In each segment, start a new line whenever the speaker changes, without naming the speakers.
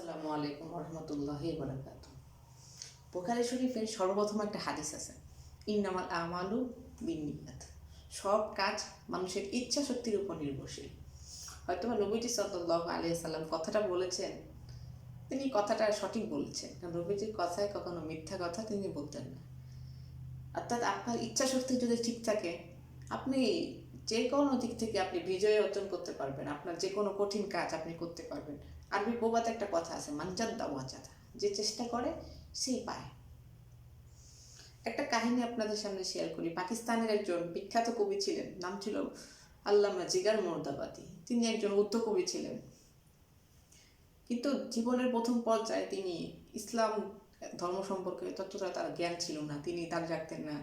আসসালামু আলাইকুম রহমতুল্লাহি বারাকাতু। বুখারী শরীফের সর্বপ্রথম একটা হাদিস আছে, ইন্নামাল আমালু বিন্নিয়াত। সব কাজ মানুষের ইচ্ছা শক্তির উপর নির্ভরশীল। হয়তোবা নবীজি সাল্লাল্লাহু আলাইহি সাল্লাম কথাটা বলেছেন, তিনি কথাটা সঠিক বলেছেন, কারণ নবীজির কথায় কখনো মিথ্যা কথা তিনি বলতেন না। অর্থাৎ আপনার ইচ্ছা শক্তি যদি ঠিক থাকে, আপনি যে কোনো দিক থেকে আপনি বিজয় অর্জন করতে পারবেন, আপনার যে কোনো কঠিন কাজ আপনি করতে পারবেন। আরবি প্রবাদে একটা কথা আছে, মানজাদ্দা ওয়াজাদা, যে চেষ্টা করে সেই পায়। একটা কাহিনী আপনাদের সামনে শেয়ার করি। পাকিস্তানের একজন বিখ্যাত কবি ছিলেন, নাম ছিল আল্লামা জিগার মোর্দাবাদী। তিনি একজন উর্দু কবি ছিলেন, কিন্তু জীবনের প্রথম পর্যায়ে তিনি ইসলাম ধর্ম সম্পর্কে ততটা তার জ্ঞান ছিল না। তিনি দাঁড়িয়ে রাখতেন না,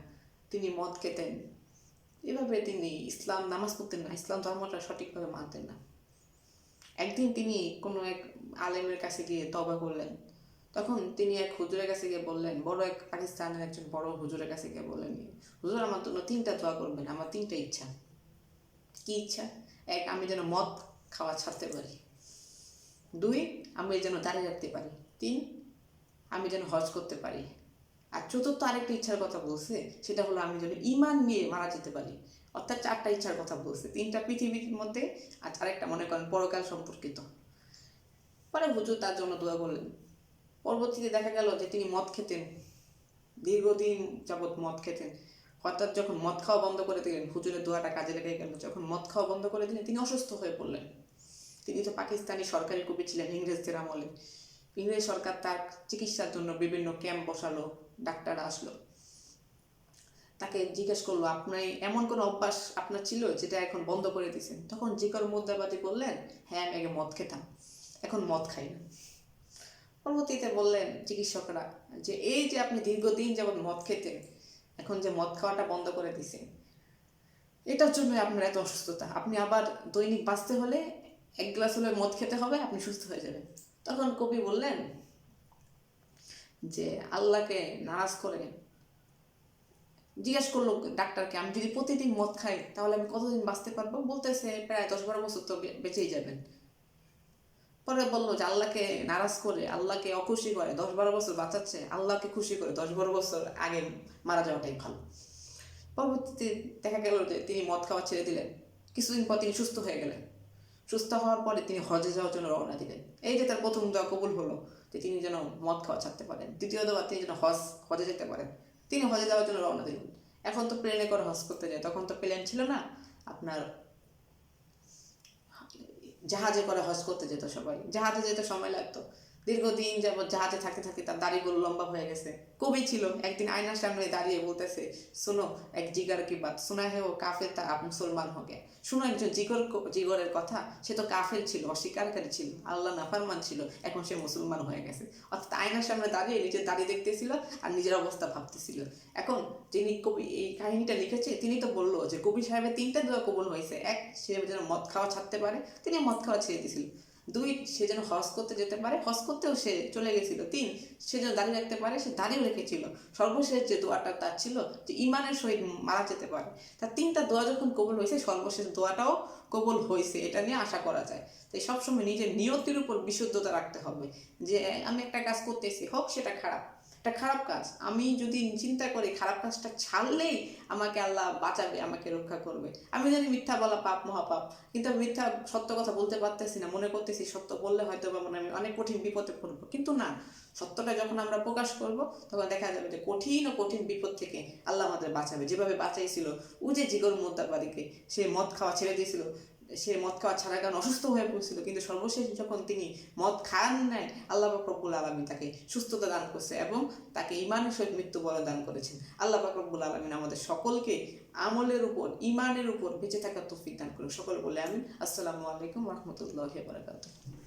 তিনি মদ খেতেন, এভাবে তিনি ইসলাম নামাজ পড়তেন না, ইসলাম ধর্মটা সঠিকভাবে মানতেন না। একদিন তিনি কোনো এক আলেমের কাছে গিয়ে তওবা করলেন। তখন তিনি এক হুজুরের কাছে গিয়ে বললেন, বড় এক পাকিস্তানের একজন বড় হুজুরের কাছে গিয়ে বললেন, হুজুর আমার জন্য 3টা দোয়া করবেন, আমার 3টা ইচ্ছা। কি ইচ্ছা? 1, আমি যেন মদ খাওয়া ছাড়তে পারি। 2, আমি যেন দাঁড়িয়ে রাখতে পারি। 3, আমি যেন হজ করতে পারি। আর চতুর্থ আরেকটা ইচ্ছার কথা বলছে, সেটা হলো আমি যেন ঈমান নিয়ে মারা যেতে পারি। অর্থাৎ 4টা ইচ্ছার কথা বলছে, 3টা পৃথিবীর মধ্যে আর আরেকটা মনে করেন পরকাল সম্পর্কিত। পরে হুজুর তার জন্য দোয়া করলেন। পরবর্তীতে দেখা গেল যে তিনি মদ খেতেন, দীর্ঘদিন যাবৎ মদ খেতেন। হঠাৎ যখন মদ খাওয়া বন্ধ করে দিলেন, হুজুরের দোয়াটা কাজে লেগে গেল। যখন মদ খাওয়া বন্ধ করে দিলেন, তিনি অসুস্থ হয়ে পড়লেন। তিনি তো পাকিস্তানি সরকারি কবি ছিলেন ইংরেজদের আমলে। ইংরেজ সরকার তার চিকিৎসার জন্য বিভিন্ন ক্যাম্প বসালো, ডাক্তার আসলো, তাকে জিজ্ঞেস করলো, আপনার এমন কোনো অভ্যাস আপনার ছিল যেটা এখন বন্ধ করে দিয়েছেন? তখন জিকর মুদ্রাবাদী বললেন, হ্যাঁ আমি আগে মদ খেতাম, এখন মদ খাই না। পরবর্তীতে বললেন চিকিৎসকরা যে এই যে আপনি দীর্ঘদিন যেমন মদ খেতেন, এখন যে মদ খাওয়াটা বন্ধ করে দিয়েছেন, এটার জন্য আপনার এত অসুস্থতা। আপনি আবার দৈনিক বাঁচতে হলে 1 গ্লাস হলে মদ খেতে হবে, আপনি সুস্থ হয়ে যাবেন। তখন কবি বললেন যে আল্লাহকে নারাজ করে জিজ্ঞেস করলো ডাক্তারকে, আমি যদি প্রতিদিন মদ খাই তাহলে আমি কতদিন বাঁচতে পারবো? বলতেছে প্রায় 10-12 বছর তো বেঁচেই যাবেন। পরে বললো যে আল্লাহকে নারাজ করে, আল্লাহকে অখুশি করে 10-12 বছর বাঁচাচ্ছে, আল্লাহকে খুশি করে 10-12 বছর আগে মারা যাওয়াটাই ভালো। পরবর্তীতে দেখা গেল যে তিনি মদ খাওয়া ছেড়ে দিলেন। কিছুদিন পর তিনি সুস্থ হয়ে গেলেন। সুস্থ হওয়ার পরে তিনি হজে যাওয়ার জন্য রওনা দিলেন। এই যে তার প্রথম দোয়া কবুল হলো, যে তিনি যেন মদ খাওয়া ছাড়তে পারেন। দ্বিতীয় দোয়া, তিনি যেন হজে যেতে পারেন। তিনি হজে যাওয়ার জন্য রওনা দিলেন। এখন তো প্লেনে করে হজ করতে যায়, তখন তো প্লেন ছিল না, আপনার জাহাজে করে হজ করতে যেত সবাই। জাহাজে যেতে সময় লাগতো, দীর্ঘদিন যাবৎ জাহাজে থাকতে থাকতে তার দাড়িগুলো লম্বা হয়ে গেছে। কবি ছিল, একদিন আয়নার সামনে দাঁড়িয়ে বলতেছে, শুনো এক জিগার কি বাত, শোনা হে ও কাফের তা আপ মুসলমান হবে। শুনো একজন জিগরের কথা, সে তো কাফের ছিল, অস্বীকারী ছিল, আল্লাহ নাফারমান ছিল, এখন সে মুসলমান হয়ে গেছে। অর্থাৎ আয়নার সামনে দাঁড়িয়ে নিজের দাড়ি দেখতেছিল আর নিজের অবস্থা ভাবতেছিল। এখন যিনি কবি এই কাহিনীটা লিখেছে, তিনি তো বললো যে কবি সাহেবের 3টা দোয়া কবুল হয়েছে। 1, সে যেন মদ খাওয়া ছাড়তে পারে, তিনি মদ খাওয়া ছেড়ে দিয়েছিল। 2, সে যেন হজ করতে যেতে পারে, হজ করতেও সে চলে গেছিল। 3, সে যেন দাঁড়িয়ে রাখতে পারে, সে দাঁড়িয়ে রেখেছিল। সর্বশেষ যে দোয়াটা তার ছিল যে ইমানের সহিত মারা যেতে পারে। তার 3টা দোয়া যখন কবুল হয়েছে, সর্বশেষ দোয়াটাও কবুল হয়েছে, এটা নিয়ে আশা করা যায়। তাই সবসময় নিজের নিয়তির উপর বিশুদ্ধতা রাখতে হবে, যে আমি একটা কাজ করতেছি, হোক সেটা খারাপ, একটা খারাপ কাজ, আমি যদি চিন্তা করি খারাপ কাজটা ছাড়লেই আমাকে আল্লাহ বাঁচাবে, আমাকে রক্ষা করবে। আমি জানি মিথ্যা বলা পাপ, মহাপাপ, কিন্তু আমি মিথ্যা সত্য কথা বলতে পারতেছি না। মনে করতেছি সত্য বললে হয়তো বা আমি অনেক কঠিন বিপদে পড়বো, কিন্তু না, সত্যটা যখন আমরা প্রকাশ করব, তখন দেখা যাবে যে কঠিন ও কঠিন বিপদ থেকে আল্লাহ আমাদের বাঁচাবে। যেভাবে বাঁচাইছিল ও যে জিগর মোদ্দাবাড়িকে, সে মদ খাওয়া ছেড়ে দিয়েছিল, সে মদ খাওয়া ছাড়ার কারণে অসুস্থ হয়ে পড়ছিল, কিন্তু সর্বশেষ যখন তিনি মদ খান নাই, আল্লাহ পাক রব্বুল আলামিন তাকে সুস্থতা দান করছে এবং তাকে ইমানের সহিত মৃত্যুবরণ দান করেছেন। আল্লাহ পাক রব্বুল আলামিন আমাদের সকলকে আমলের উপর, ইমানের উপর বেঁচে থাকার তৌফিক দান করুন। সকল বলে আমিন। আসসালামু আলাইকুম রহমতুল্লাহি ওয়া বারাকাতুহু।